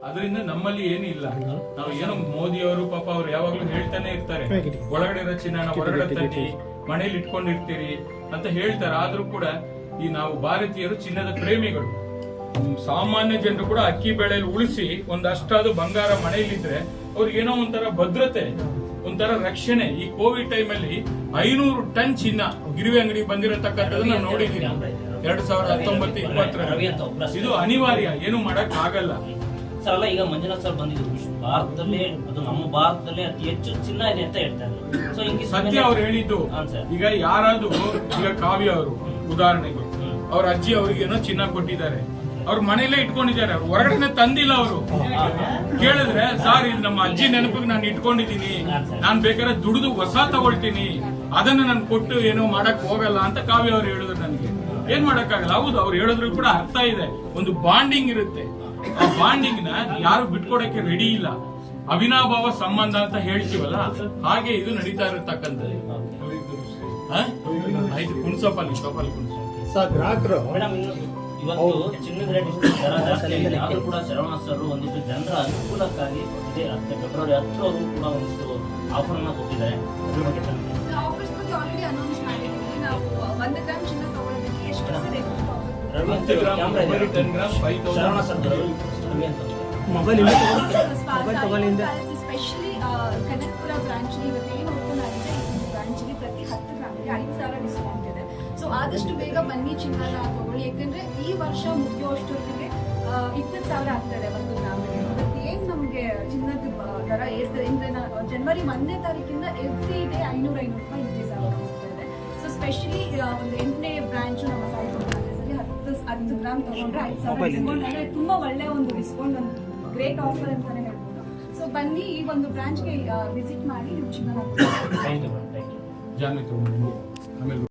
ಅದರಿಂದ ನಮ್ಮಲ್ಲಿ ಏನಿಲ್ಲ. ನಾವು ಏನೋ ಮೋದಿ ಅವರು ಪಾಪ ಅವ್ರು ಯಾವಾಗ್ಲೂ ಹೇಳ್ತಾನೆ ಇರ್ತಾರೆ, ಒಳಗಡೆ ಇರೋ ಚಿನ್ನ ಹೊರಗಡೆ ತಟ್ಟಿ ಮನೇಲಿ ಇಟ್ಕೊಂಡಿರ್ತೀರಿ ಅಂತ ಹೇಳ್ತಾರೆ. ಆದ್ರೂ ಕೂಡ ಈ ನಾವು ಭಾರತೀಯರು ಚಿನ್ನದ ಪ್ರೇಮಿಗಳು. ಸಾಮಾನ್ಯ ಜನರು ಕೂಡ ಅಕ್ಕಿ ಬೆಳೆಯಲ್ಲಿ ಉಳಿಸಿ ಒಂದಷ್ಟಾದ್ರು ಬಂಗಾರ ಮನೆಯಲ್ಲಿದ್ರೆ ಅವ್ರಿಗೆ ಏನೋ ಒಂಥರ ಭದ್ರತೆ, ಒಂಥರ ರಕ್ಷಣೆ. ಈ ಕೋವಿಡ್ ಟೈಮ್ ಅಲ್ಲಿ 500 ಟನ್ ಚಿನ್ನ ಗಿರಿವೆ ಅಂಗಡಿ ಬಂದಿರತಕ್ಕಂಥದ್ದು ನಾನು ನೋಡಿದ್ದೀನಿ 2019-20 ಇದು ಅನಿವಾರ್ಯ, ಏನು ಮಾಡಕ್ ಆಗಲ್ಲ. ಸರ್ ಅಲ್ಲ, ಈಗ ಮಂಜುನಾಥ್ ಸರ್ ಬಂದಿದ್ರು, ಭಾರತದಲ್ಲೇ ಅದು ನಮ್ಮ ಭಾರತದಲ್ಲೇ ಅತಿ ಹೆಚ್ಚು ಚಿನ್ನ ಇದೆ ಅಂತ ಹೇಳ್ತಾರೆ. ಸೊ ಹಿಂಗೆ ಸತ್ಯ ಅವ್ರು ಹೇಳಿದ್ದು. ಈಗ ಯಾರಾದ್ರೂ ಈಗ ಕಾವ್ಯ ಅವರು ಉದಾಹರಣೆಗೆ ಅವ್ರ ಅಜ್ಜಿ ಅವ್ರಿಗೇನೋ ಚಿನ್ನ ಕೊಟ್ಟಿದ್ದಾರೆ, ಅವ್ರ ಮನೇಲೆ ಇಟ್ಕೊಂಡಿದ್ದಾರೆ, ಅವ್ರು ಹೊರಗಡೆ ತಂದಿಲ್ಲ. ಅವರು ಕೇಳಿದ್ರೆ ಸರ್ ಇದು ನಮ್ಮ ಅಜ್ಜಿ ನೆನಪಿಗೆ ನಾನು ಇಟ್ಕೊಂಡಿದ್ದೀನಿ, ನಾನ್ ಬೇಕಾದ್ರೆ ದುಡಿದು ಹೊಸ ತಗೊಳ್ತೀನಿ, ಅದನ್ನ ನಾನು ಕೊಟ್ಟು ಏನೋ ಮಾಡಕ್ ಹೋಗಲ್ಲ ಅಂತ ಕಾವ್ಯ ಅವ್ರು ಹೇಳಿದ್ರು. ನನಗೆ ಏನ್ ಮಾಡಕ್ಕಾಗಲ್ಲ. ಹೌದು, ಅವ್ರು ಹೇಳಿದ್ರು ಕೂಡ ಅರ್ಥ ಇದೆ. ಒಂದು ಬಾಂಡಿಂಗ್ ಇರುತ್ತೆ, ಆ ಬಾಂಡಿಂಗ್ ನ ಯಾರು ಬಿಟ್ಕೊಡಕ್ಕೆ ರೆಡಿ ಇಲ್ಲ. ಅವಿನಾಭಾವ ಸಂಬಂಧ ಅಂತ ಹೇಳ್ತೀವಲ್ಲ, ಹಾಗೆ ಇದು ನಡೀತಾ ಇರತಕ್ಕಂಥದ್ದು. ಆಯ್ತು, ಕುಣ್ಸೋಪಲ್ಲಿ ಗ್ರಾಹಕರು ಇವತ್ತು ಚಿನ್ನದ ರೇಟ್ ಜಾಸ್ತಿ ಆದ್ರೂ ಕೂಡ ಶರವಣ ಸರ್ ಒಂದಿಷ್ಟು ಜನರ ಅನುಕೂಲಕ್ಕಾಗಿ ಇದೇ ಫೆಬ್ರವರಿ 10 ಕೂಡ ಒಂದಿಷ್ಟು ಆಫರ್ ಅನ್ನ ಕೊಟ್ಟಿದ್ದಾರೆ. ಆಫರ್ಸ್ ಬಗ್ಗೆ ಆಲ್ರೆಡಿ ಅನೌನ್ಸ್ ಮಾಡಿದ್ದೀವಿ. ನಾವು 1 ಗ್ರಾಮ್ ಚಿನ್ನ ತಗೊಳ್ಳೋದಕ್ಕೆ ಎಷ್ಟು ಸರ್ ಶರವಣ ಸರ್ ಮೊಬೈಲ್ ತಗೊಳ್ಳಿಂದ ಸ್ಪೆಷಲಿ ಕನಕಪುರ ಬ್ರಾಂಚ್ ಇವತ್ತೇನು ಓಪನ್ ಆಗಿದೆ, ಈ ಬ್ರಾಂಚ್ ಪ್ರತಿ 10 ಗ್ರಾಮ್ಗೆ 5,000 ಡಿಸ್ಕೌಂಟ್ ಇದೆ. ಸೊ ಆದಷ್ಟು ಬೇಗ ಬನ್ನಿ ಚಿನ್ನನ ತಗೊಳ್ಳಿ, ಯಾಕಂದ್ರೆ ಈ ವರ್ಷ ಮುಗಿಯುವಷ್ಟೊತ್ತಿಗೆ 20,000 ಆಗ್ತದೆ 1 ಗ್ರಾಮ್ಗೆ. ಏನ್ ನಮ್ಗೆ ಚಿನ್ನದ ದರ ಏರ್ತದೆ ಅಂದ್ರೆ ಜನವರಿ 1ನೇ ತಾರೀಕಿಂದ ಎವ್ರಿ ಡೇ 500 ರೂಪಾಯಿ ಇನ್ಕ್ರೀಸ್ ಆಗ್ತಿದೆ. ಸೊ ಸ್ಪೆಷಲಿ ಒಂದು 8ನೇ ಬ್ರಾಂಚ್ ನಮ್ಮ ಸೈಟ್ 10 ಗ್ರಾಮ್ ತಗೊಂಡ್ರೆ 5,000 ಡಿಸ್ಕೌಂಟ್ ಅಂದ್ರೆ ತುಂಬಾ ಒಳ್ಳೆ ಒಂದು ಡಿಸ್ಕೌಂಟ್, ಒಂದು ಗ್ರೇಟ್ ಆಫರ್ ಅಂತಾನೆ ಹೇಳ್ಬೋದು. ಸೊ ಬನ್ನಿ ಈ ಒಂದು ಬ್ರಾಂಚ್ಗೆ ವಿಸಿಟ್ ಮಾಡಿ ನೀವು ಚಿನ್ನ ಜಾನ್ವಿ ತಗೊಂಡು ಆಮೇಲೆ